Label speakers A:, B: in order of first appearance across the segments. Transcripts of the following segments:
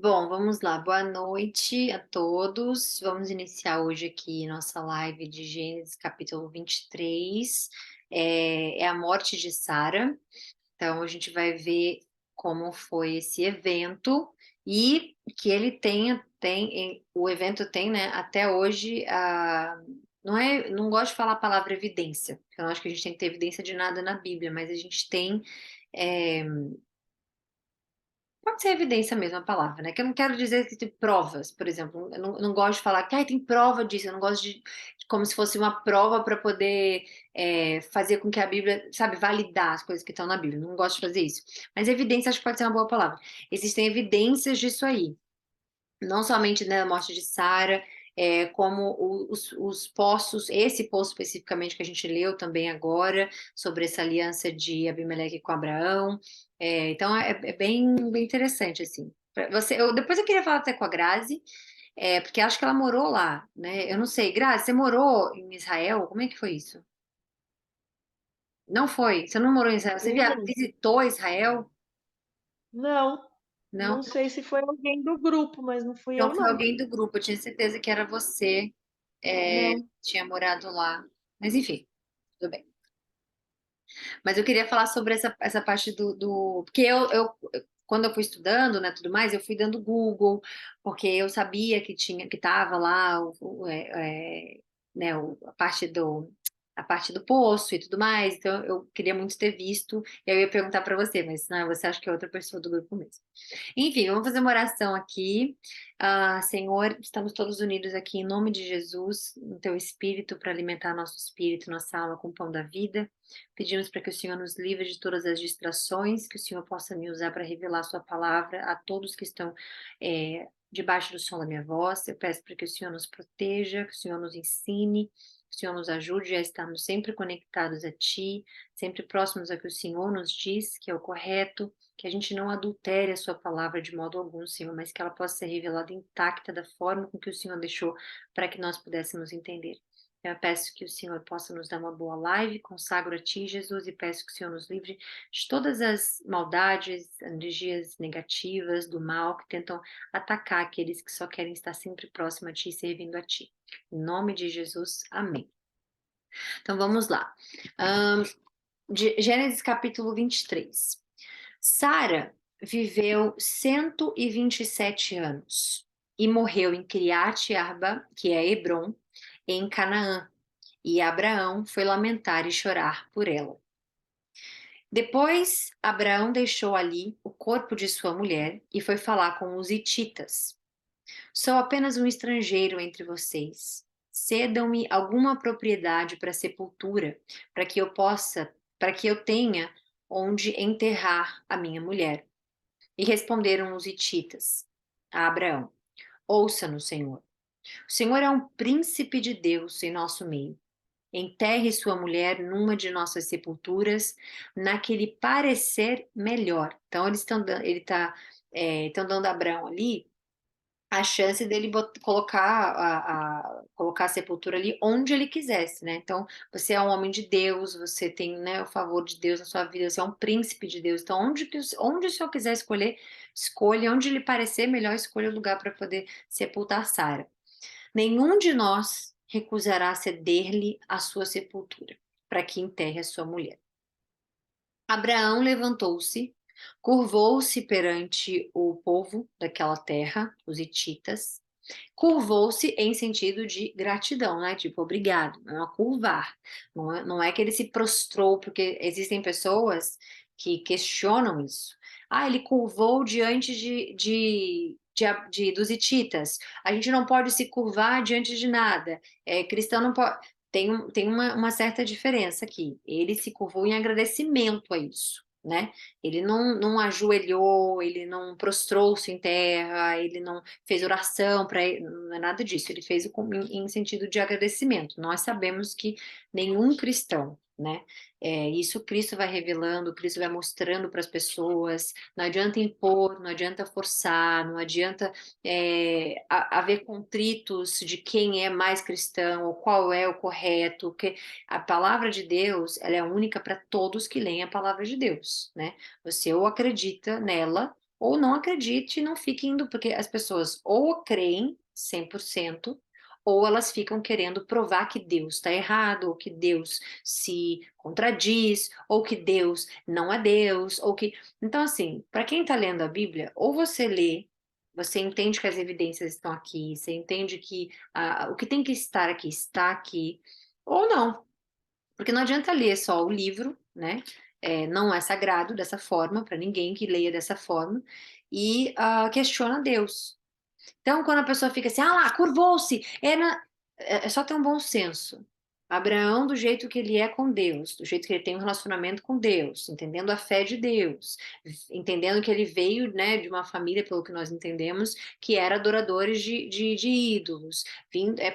A: Bom, vamos lá. Boa noite a todos. Vamos iniciar hoje aqui nossa live de Gênesis capítulo 23. É a morte de Sara. Então a gente vai ver como foi esse evento e que ele o evento tem, né, até hoje, não gosto de falar a palavra evidência, porque eu não acho que a gente tem que ter evidência de nada na Bíblia, mas a gente tem, eh pode ser evidência mesmo a palavra, né, que eu não quero dizer que tem provas, por exemplo, eu não gosto de falar que: "Ai, tem prova disso", eu não gosto de como se fosse uma prova para poder, fazer com que a Bíblia, sabe, validar as coisas que estão na Bíblia, não gosto de fazer isso. Mas evidência acho que pode ser uma boa palavra. Existem evidências disso aí. Não somente, né, a morte de Sara, como os poços, esse poço especificamente que a gente leu também agora, sobre essa aliança de Abimeleque com Abraão. Então é bem interessante, assim. Depois eu queria falar até com a Grazi, porque acho que ela morou lá, né, eu não sei. Grazi, você morou em Israel? Como é que foi isso? Não foi? Você não morou em Israel? Você
B: Não,
A: visitou Israel?
B: não,
A: Não?
B: não sei se foi alguém do grupo, mas não fui
A: Então
B: eu
A: foi
B: não.
A: alguém do grupo, eu tinha certeza que era você.
B: Não.
A: Tinha morado lá, mas enfim, tudo bem. Mas eu queria falar sobre essa parte porque quando eu fui estudando, né, tudo mais, eu fui dando Google, porque eu sabia que estava lá né, a parte do poço e tudo mais, então eu queria muito ter visto, e eu ia perguntar para você, mas não, você acha que é outra pessoa do grupo mesmo. Enfim, vamos fazer uma oração aqui. Senhor, estamos todos unidos aqui em nome de Jesus, no teu espírito, para alimentar nosso espírito, nossa alma com o pão da vida. Pedimos para que o Senhor nos livre de todas as distrações, que o Senhor possa me usar para revelar a sua palavra a todos que estão debaixo do som da minha voz. Eu peço para que o Senhor nos proteja, que o Senhor nos ensine, que o Senhor nos ajude a estarmos sempre conectados a Ti, sempre próximos ao que o Senhor nos diz, que é o correto, que a gente não adultere a sua palavra de modo algum, Senhor, mas que ela possa ser revelada intacta da forma com que o Senhor deixou para que nós pudéssemos entender. Eu peço que o Senhor possa nos dar uma boa live, consagro a Ti, Jesus, e peço que o Senhor nos livre de todas as maldades, energias negativas, do mal, que tentam atacar aqueles que só querem estar sempre próximo a Ti, servindo a Ti. Em nome de Jesus, amém. Então vamos lá. Ahn, Gênesis capítulo 23. Sara viveu 127 anos e morreu em Criate Arba, que é Hebrom, em Canaã, e Abraão foi lamentar e chorar por ela. Depois, Abraão deixou ali o corpo de sua mulher e foi falar com os hititas. Sou apenas um estrangeiro entre vocês. Cedam-me alguma propriedade para sepultura, para que eu tenha onde enterrar a minha mulher. E responderam os hititas a Abraão: Ouça-nos, Senhor. O Senhor é um príncipe de Deus em nosso meio. Enterre sua mulher numa de nossas sepulturas, na que lhe parecer melhor. Então, estão dando a Abraão ali a chance dele colocar colocar a sepultura ali onde ele quisesse, né. Então, você é um homem de Deus, você tem, né, o favor de Deus na sua vida, você é um príncipe de Deus, então onde o Senhor quiser escolher, escolha, onde lhe parecer melhor, escolha o lugar para poder sepultar Sara. Nenhum de nós recusará ceder-lhe a sua sepultura, para que enterre a sua mulher. Abraão levantou-se, curvou-se perante o povo daquela terra, os hititas, curvou-se em sentido de gratidão, né? Tipo, obrigado, é uma curvar. Não é que ele se prostrou, porque existem pessoas que questionam isso. Ele curvou diante dos hititas. A gente não pode se curvar diante de nada. Cristão não pode. Tem uma certa diferença aqui. Ele se curvou em agradecimento a isso, né? Ele não ajoelhou, ele não prostrou-se em terra, ele não fez oração para ele, não é nada disso, ele fez em sentido de agradecimento. Nós sabemos que nenhum cristão, né, isso Cristo vai revelando, Cristo vai mostrando para as pessoas, não adianta impor, não adianta forçar, não adianta haver contritos de quem é mais cristão, ou qual é o correto, porque a palavra de Deus, ela é única para todos que leem a palavra de Deus, né? Você ou acredita nela, ou não acredite e não fique indo, porque as pessoas ou creem 100% ou elas ficam querendo provar que Deus está errado, ou que Deus se contradiz, ou que Deus não é Deus, ou que. Então, assim, para quem está lendo a Bíblia, ou você lê, você entende que as evidências estão aqui, você entende que o que tem que estar aqui está aqui, ou não. Porque não adianta ler só o livro, né? Não é sagrado dessa forma, para ninguém que leia dessa forma, e questiona Deus. Então, quando a pessoa fica assim, ah lá, curvou-se, é só ter um bom senso. Abraão, do jeito que ele é com Deus, do jeito que ele tem um relacionamento com Deus, entendendo a fé de Deus, entendendo que ele veio, né, de uma família, pelo que nós entendemos, que era adoradores de ídolos,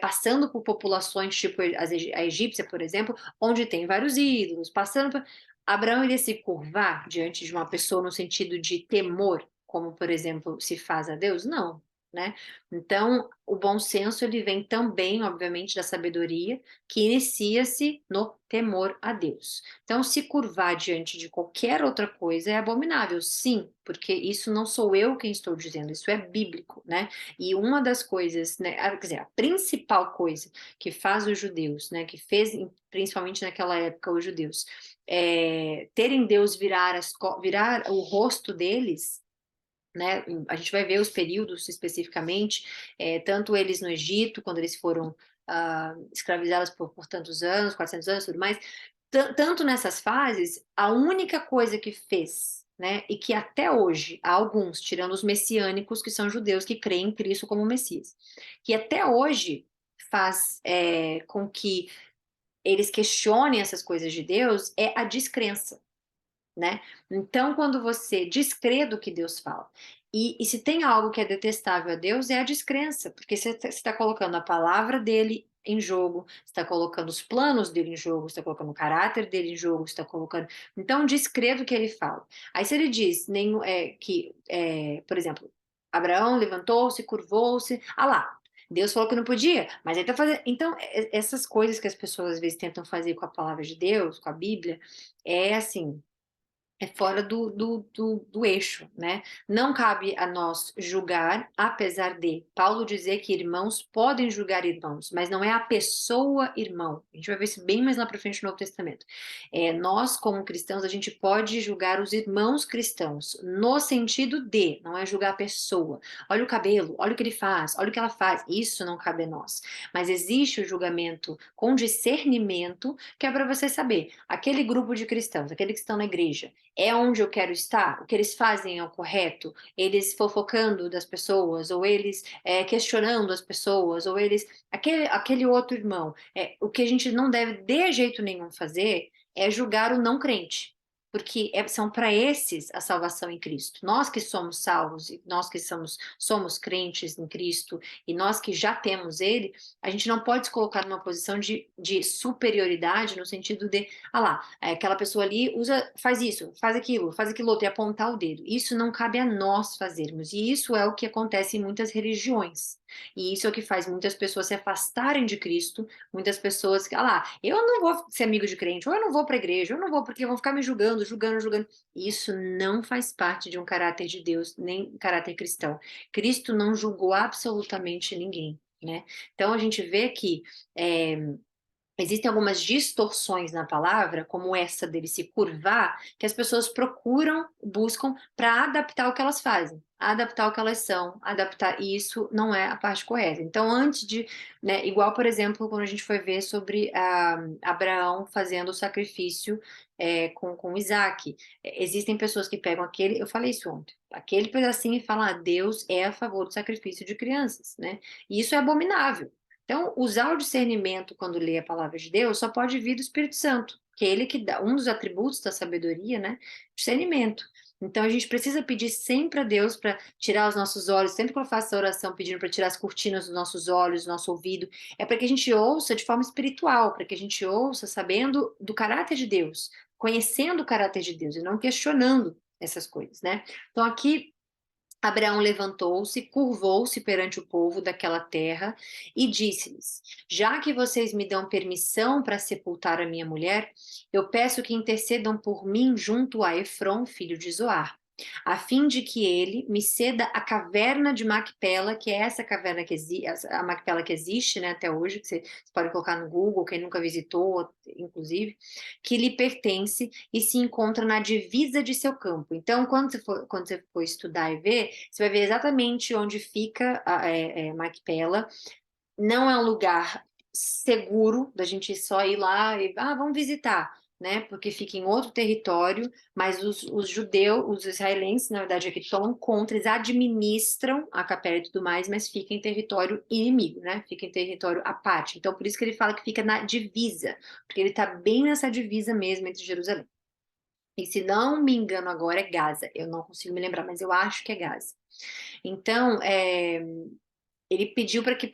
A: passando por populações tipo a egípcia, por exemplo, onde tem vários ídolos, passando por. Abraão iria se curvar diante de uma pessoa no sentido de temor, como, por exemplo, se faz a Deus? Não, né? Então, o bom senso ele vem também, obviamente, da sabedoria, que inicia-se no temor a Deus. Então, se curvar diante de qualquer outra coisa é abominável, sim, porque isso não sou eu quem estou dizendo, isso é bíblico, né? E uma das coisas, né, quer dizer, a principal coisa que faz os judeus, né, que fez principalmente naquela época os judeus, terem Deus virar o rosto deles, né? A gente vai ver os períodos especificamente, tanto eles no Egito, quando eles foram escravizados por tantos anos, 400 anos, tudo mais, tanto nessas fases, a única coisa que fez, né, e que até hoje há alguns, tirando os messiânicos, que são judeus que creem em Cristo como Messias, que até hoje faz com que eles questionem essas coisas de Deus, é a descrença, né? Então, quando você descrê do que Deus fala, e se tem algo que é detestável a Deus, é a descrença, porque você está colocando a palavra dele em jogo, está colocando os planos dele em jogo, está colocando o caráter dele em jogo, está colocando. Então, descrê do que ele fala. Aí, se ele diz por exemplo, Abraão levantou-se, curvou-se, ah lá. Deus falou que não podia, mas ele está fazendo. Então, essas coisas que as pessoas às vezes tentam fazer com a palavra de Deus, com a Bíblia, é assim, é fora do eixo, né? Não cabe a nós julgar, apesar de Paulo dizer que irmãos podem julgar irmãos, mas não é a pessoa irmão. A gente vai ver isso bem mais lá para frente no Novo Testamento. Nós, como cristãos, a gente pode julgar os irmãos cristãos, no sentido de, não é julgar a pessoa. Olha o cabelo, olha o que ele faz, olha o que ela faz. Isso não cabe a nós. Mas existe o julgamento com discernimento, que é para você saber, aquele grupo de cristãos, aqueles que estão na igreja, é onde eu quero estar? O que eles fazem é o correto? Eles fofocando das pessoas, ou eles questionando as pessoas, ou eles. Aquele outro irmão. O que a gente não deve de jeito nenhum fazer é julgar o não crente. Porque são para esses a salvação em Cristo. Nós que somos salvos, e nós que somos crentes em Cristo, e nós que já temos Ele, a gente não pode se colocar numa posição de superioridade, no sentido de, ah lá, aquela pessoa ali faz isso, faz aquilo outro, e apontar o dedo. Isso não cabe a nós fazermos, e isso é o que acontece em muitas religiões. E isso é o que faz muitas pessoas se afastarem de Cristo, muitas pessoas que, ah lá, eu não vou ser amigo de crente, ou eu não vou para a igreja, eu não vou porque vão ficar me julgando, julgando, julgando. Isso não faz parte de um caráter de Deus, nem caráter cristão. Cristo não julgou absolutamente ninguém, né? Então a gente vê que é, existem algumas distorções na palavra, como essa dele se curvar, que as pessoas procuram, buscam para adaptar o que elas fazem, adaptar o que elas são, adaptar, e isso não é a parte correta. Então, antes de, né, igual, por exemplo, quando a gente foi ver sobre Abraão fazendo o sacrifício com Isaac, existem pessoas que pegam aquele, eu falei isso ontem, aquele pedacinho e falam, Deus é a favor do sacrifício de crianças, né? E isso é abominável. Então, usar o discernimento quando lê a palavra de Deus só pode vir do Espírito Santo, que é ele que dá um dos atributos da sabedoria, né? Discernimento. Então, a gente precisa pedir sempre a Deus para tirar os nossos olhos, sempre que eu faço essa oração pedindo para tirar as cortinas dos nossos olhos, do nosso ouvido, é para que a gente ouça de forma espiritual, para que a gente ouça sabendo do caráter de Deus, conhecendo o caráter de Deus e não questionando essas coisas, né? Então, aqui Abraão levantou-se, curvou-se perante o povo daquela terra e disse-lhes: Já que vocês me dão permissão para sepultar a minha mulher, eu peço que intercedam por mim junto a Efrom, filho de Zoar. a fim de que ele me ceda a caverna de Macpela, que é essa caverna que existe, a Macpela que existe, né, até hoje, que você pode colocar no Google, quem nunca visitou, inclusive, que lhe pertence e se encontra na divisa de seu campo. Então, quando você for estudar e ver, você vai ver exatamente onde fica Macpela. Não é um lugar seguro da gente só ir lá e vamos visitar, né? Porque fica em outro território, mas os judeus, os israelenses, na verdade, aqui tomam conta, eles administram a capela e tudo mais, mas fica em território inimigo, né? Fica em território à parte. Então, por isso que ele fala que fica na divisa, porque ele está bem nessa divisa mesmo entre Jerusalém. E se não me engano agora é Gaza, eu não consigo me lembrar, mas eu acho que é Gaza. Então, ele pediu para que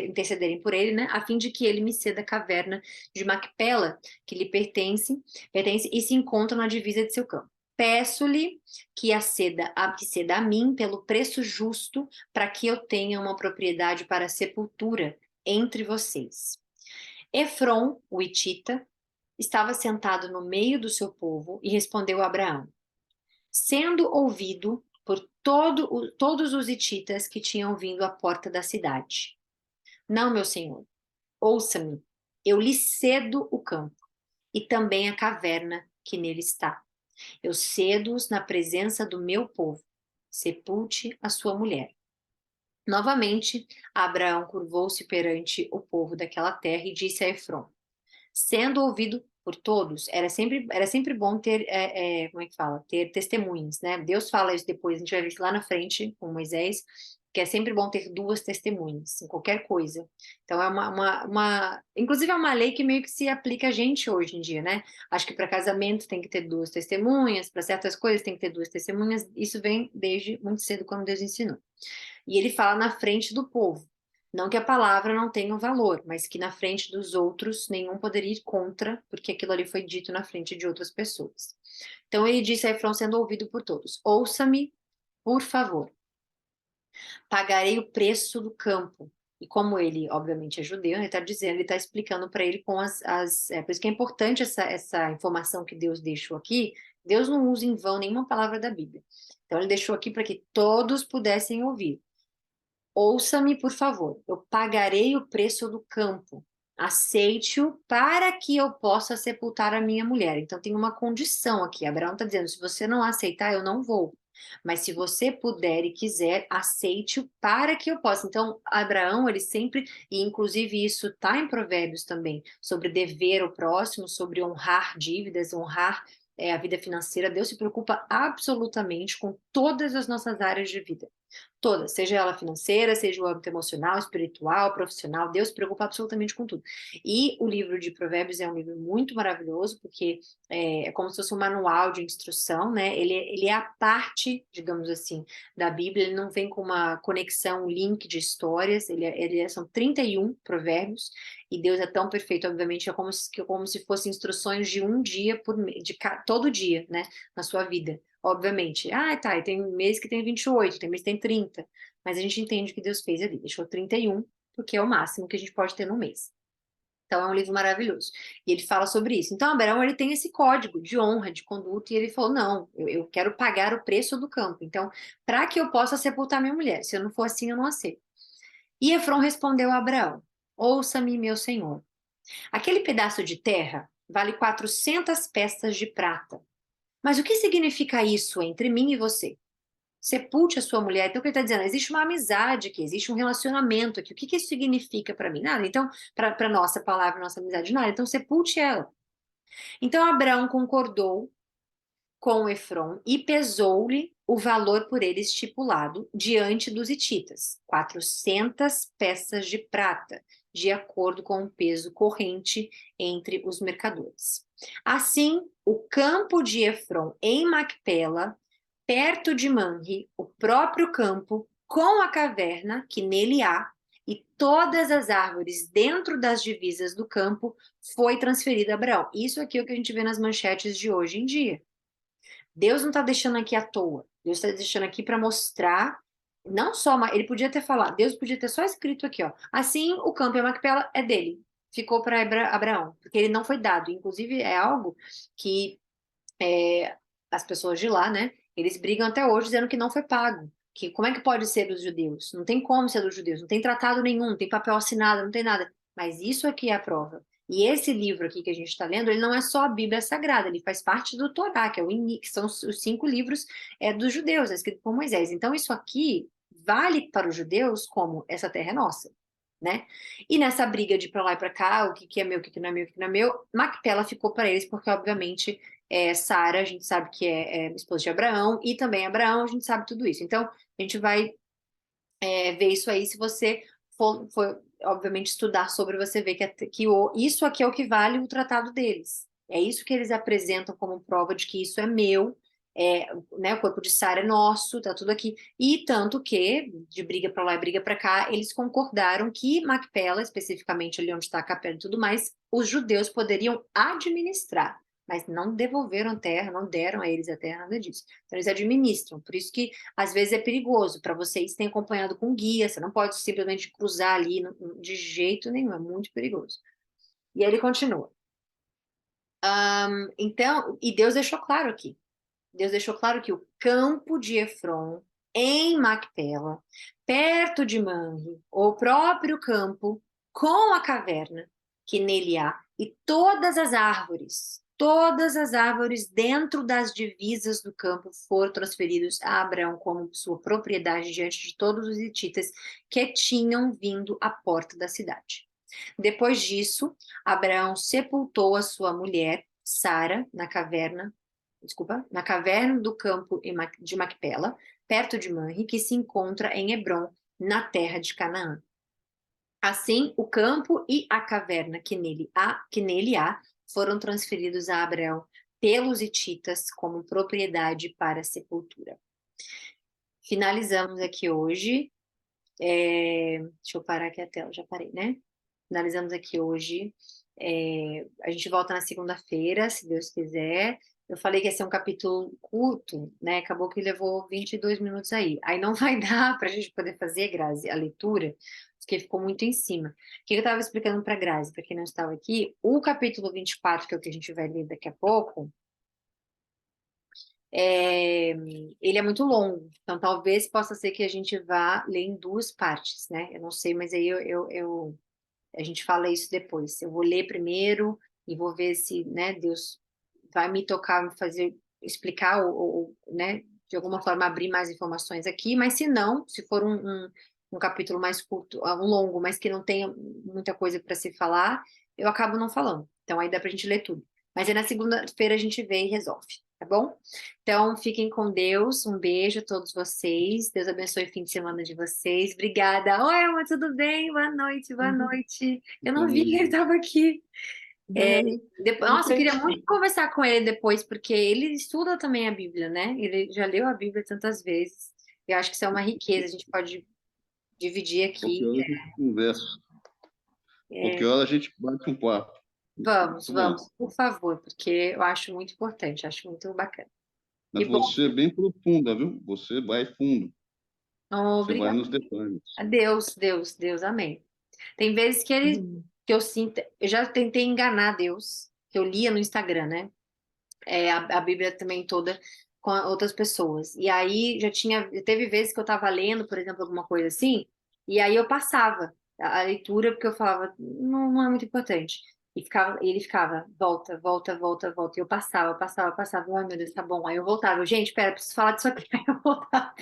A: intercederem por ele, né, a fim de que ele me ceda a caverna de Macpela, que lhe pertence e se encontra na divisa de seu campo. Peço-lhe que ceda a mim pelo preço justo, para que eu tenha uma propriedade para sepultura entre vocês. Efron, o Hitita, estava sentado no meio do seu povo e respondeu a Abraão: sendo ouvido por todos os hititas que tinham vindo à porta da cidade. Não, meu senhor, ouça-me, eu lhe cedo o campo e também a caverna que nele está. Eu cedo-os na presença do meu povo. Sepulte a sua mulher. Novamente, Abraão curvou-se perante o povo daquela terra e disse a Efron: sendo ouvido por todos, era sempre bom ter, como é que fala? Ter testemunhas, né? Deus fala isso depois, a gente vai ver isso lá na frente com Moisés, que é sempre bom ter duas testemunhas em qualquer coisa. Então, inclusive é uma lei que meio que se aplica a gente hoje em dia, né? Acho que para casamento tem que ter duas testemunhas, para certas coisas tem que ter duas testemunhas, isso vem desde muito cedo, quando Deus ensinou. E ele fala na frente do povo. Não que a palavra não tenha um valor, mas que na frente dos outros nenhum poderia ir contra, porque aquilo ali foi dito na frente de outras pessoas. Então ele disse a Efron, sendo ouvido por todos: ouça-me, por favor, pagarei o preço do campo. E como ele, obviamente, é judeu, ele está dizendo, ele está explicando para ele com por isso que é importante essa informação que Deus deixou aqui. Deus não usa em vão nenhuma palavra da Bíblia. Então ele deixou aqui para que todos pudessem ouvir. Ouça-me, por favor, eu pagarei o preço do campo. Aceite-o para que eu possa sepultar a minha mulher. Então tem uma condição aqui. Abraão está dizendo: se você não aceitar, eu não vou. Mas se você puder e quiser, aceite-o para que eu possa. Então, Abraão, ele sempre, e inclusive isso está em Provérbios também, sobre dever ao próximo, sobre honrar dívidas, honrar a vida financeira. Deus se preocupa absolutamente com todas as nossas áreas de vida. Todas, seja ela financeira, seja o âmbito emocional, espiritual, profissional, Deus se preocupa absolutamente com tudo. E o livro de Provérbios é um livro muito maravilhoso, porque é como se fosse um manual de instrução, né? Ele é a parte, digamos assim, da Bíblia, ele não vem com uma conexão, um link de histórias, são 31 provérbios, e Deus é tão perfeito, obviamente, é como se fossem instruções de um dia todo dia, né? Na sua vida. Obviamente. Ah, tá, e tem mês que tem 28, tem mês que tem 30. Mas a gente entende o que Deus fez ali. Deixou 31, porque é o máximo que a gente pode ter no mês. Então é um livro maravilhoso. E ele fala sobre isso. Então, Abraão, ele tem esse código de honra, de conduta, e ele falou: não, eu quero pagar o preço do campo. Então, para que eu possa sepultar minha mulher, se eu não for assim, eu não aceito. E Efron respondeu a Abraão: ouça-me, meu senhor. Aquele pedaço de terra vale 400 peças de prata. Mas o que significa isso entre mim e você? Sepulte a sua mulher. Então, o que ele está dizendo? Existe uma amizade aqui, existe um relacionamento aqui. O que isso significa para mim? Nada. Então, para nossa palavra, nossa amizade, nada. Então, sepulte ela. Então, Abraão concordou com Efron e pesou-lhe o valor por ele estipulado diante dos hititas, 400 peças de prata, de acordo com o peso corrente entre os mercadores. Assim, o campo de Efron em Macpela, perto de Manre, o próprio campo, com a caverna que nele há, e todas as árvores dentro das divisas do campo, foi transferido a Abraão. Isso aqui é o que a gente vê nas manchetes de hoje em dia. Deus não está deixando aqui à toa. Deus está deixando aqui para mostrar, não só, ele podia ter falado, Deus podia ter só escrito aqui, ó. Assim, o campo e a Macpela é dele. Ficou para Abraão, porque ele não foi dado. Inclusive, é algo que as pessoas de lá, né? Eles brigam até hoje dizendo que não foi pago. Que como é que pode ser dos judeus? Não tem como ser dos judeus, não tem tratado nenhum, não tem papel assinado, não tem nada. Mas isso aqui é a prova. E esse livro aqui que a gente está lendo, ele não é só a Bíblia Sagrada, ele faz parte do Torá, que é o que são os 5 livros dos judeus, é escrito por Moisés. Então, isso aqui vale para os judeus como essa terra é nossa, né? E nessa briga de pra lá e pra cá, o que que é meu, o que que não é meu, o que que não é meu, Macpela ficou para eles, porque, obviamente, Sara, a gente sabe que é esposa de Abraão, e também Abraão, a gente sabe tudo isso. Então, a gente vai ver isso aí, se você for, obviamente, estudar sobre, você vê isso aqui é o que vale o tratado deles. É isso que eles apresentam como prova de que isso é meu, né, o corpo de Sara é nosso, tá tudo aqui. E tanto que, de briga para lá e briga para cá, eles concordaram que Macpela, especificamente ali onde está a capela e tudo mais, os judeus poderiam administrar, mas não devolveram a terra, não deram a eles a terra, nada disso. Então eles administram, por isso que às vezes é perigoso para vocês terem acompanhado com guia, você não pode simplesmente cruzar ali de jeito nenhum, é muito perigoso. E aí ele continua. Então, e Deus deixou claro aqui. Deus deixou claro que o campo de Efron, em Macpela, perto de Manre, o próprio campo, com a caverna que nele há, e todas as árvores dentro das divisas do campo foram transferidos a Abraão como sua propriedade diante de todos os hititas que tinham vindo à porta da cidade. Depois disso, Abraão sepultou a sua mulher, Sara, na caverna do campo de Macpela, perto de Manre, que se encontra em Hebrom, na terra de Canaã. Assim, o campo e a caverna que nele há foram transferidos a Abraão pelos hititas como propriedade para sepultura. Finalizamos aqui hoje. Deixa eu parar aqui a tela, já parei, né? Finalizamos aqui hoje. A gente volta na segunda-feira, se Deus quiser. Eu falei que ia ser um capítulo curto, né? Acabou que levou 22 minutos aí. Aí não vai dar para a gente poder fazer, Grazi, a leitura, porque ficou muito em cima. O que eu estava explicando para Grazi, para quem não estava aqui, o capítulo 24, que é o que a gente vai ler daqui a pouco, ele é muito longo, então talvez possa ser que a gente vá ler em 2 partes, né? Eu não sei, mas aí a gente fala isso depois. Eu vou ler primeiro e vou ver se, né, Deus vai me tocar, me fazer explicar né, de alguma forma abrir mais informações aqui, mas se não, se for um capítulo mais curto, um longo, mas que não tenha muita coisa para se falar, eu acabo não falando. Então aí dá para a gente ler tudo. Mas aí na segunda-feira a gente vê e resolve, tá bom? Então fiquem com Deus, um beijo a todos vocês, Deus abençoe o fim de semana de vocês. Obrigada. Oi, Elma, tudo bem? Boa noite, boa noite. Eu não vi que ele estava aqui. Nossa, eu queria muito conversar com ele depois, porque ele estuda também a Bíblia, né? Ele já leu a Bíblia tantas vezes. Eu acho que isso é uma riqueza, a gente pode dividir
C: Qualquer
A: aqui.
C: hora a gente conversa. Qualquer hora a gente bate um papo.
A: Vamos,
C: Muito bom.
A: vamos, por favor, porque eu acho muito importante, acho muito bacana.
C: Mas
A: E bom,
C: você é bem profunda, viu? Você vai fundo. Você vai
A: obrigada.
C: nos detalhes.
A: Deus, Deus, Deus, amém. Tem vezes que eu sinto, eu já tentei enganar Deus, que eu lia no Instagram, né? A Bíblia também toda com outras pessoas. E aí teve vezes que eu estava lendo, por exemplo, alguma coisa assim, e aí eu passava a leitura porque eu falava, não, não é muito importante. E ele ficava, volta, volta, volta, volta. E eu passava. Ai, meu Deus, tá bom. Aí eu voltava. Gente, pera, preciso falar disso aqui. Aí eu voltava.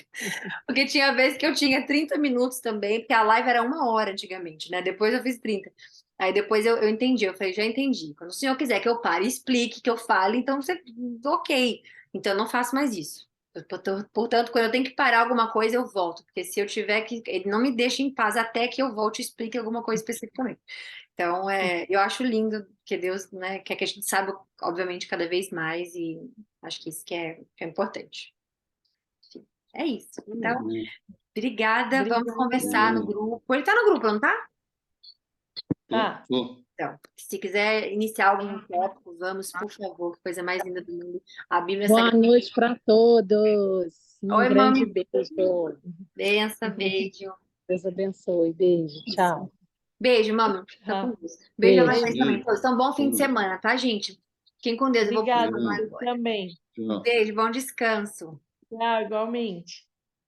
A: Porque tinha vezes que eu tinha 30 minutos também, porque a live era 1 hora antigamente, né? Depois eu fiz 30. Aí depois eu entendi, eu falei, já entendi. Quando o senhor quiser que eu pare e explique, que eu fale, então você, ok. Então eu não faço mais isso. Portanto, quando eu tenho que parar alguma coisa, eu volto. Porque se eu tiver que. Ele não me deixa em paz até que eu volte e explique alguma coisa especificamente. Então, eu acho lindo que Deus, né, quer que a gente saiba, obviamente, cada vez mais, e acho que isso que é importante. Enfim, é isso. Então, obrigada. Vamos conversar no grupo. Ele tá no grupo, não tá?
C: Tô.
A: Então, se quiser iniciar algum tópico, vamos, por favor, que coisa mais linda do mundo. A Bíblia
D: Boa
A: Sagrada.
D: noite para todos. Um
A: Oi,
D: grande
A: mami.
D: beijo.
A: Benção, beijo.
D: Deus abençoe. Beijo. Tchau.
A: Beijo, mami. Fica com Deus. Beijo a
D: Beijo.
A: vocês também.
C: Beijo.
A: Então, bom fim de semana, tá, gente? Fiquem com Deus. Eu vou
B: Obrigada,
A: precisar
B: você
A: agora.
B: também.
C: Tchau.
A: Beijo, bom descanso.
B: Tchau, igualmente.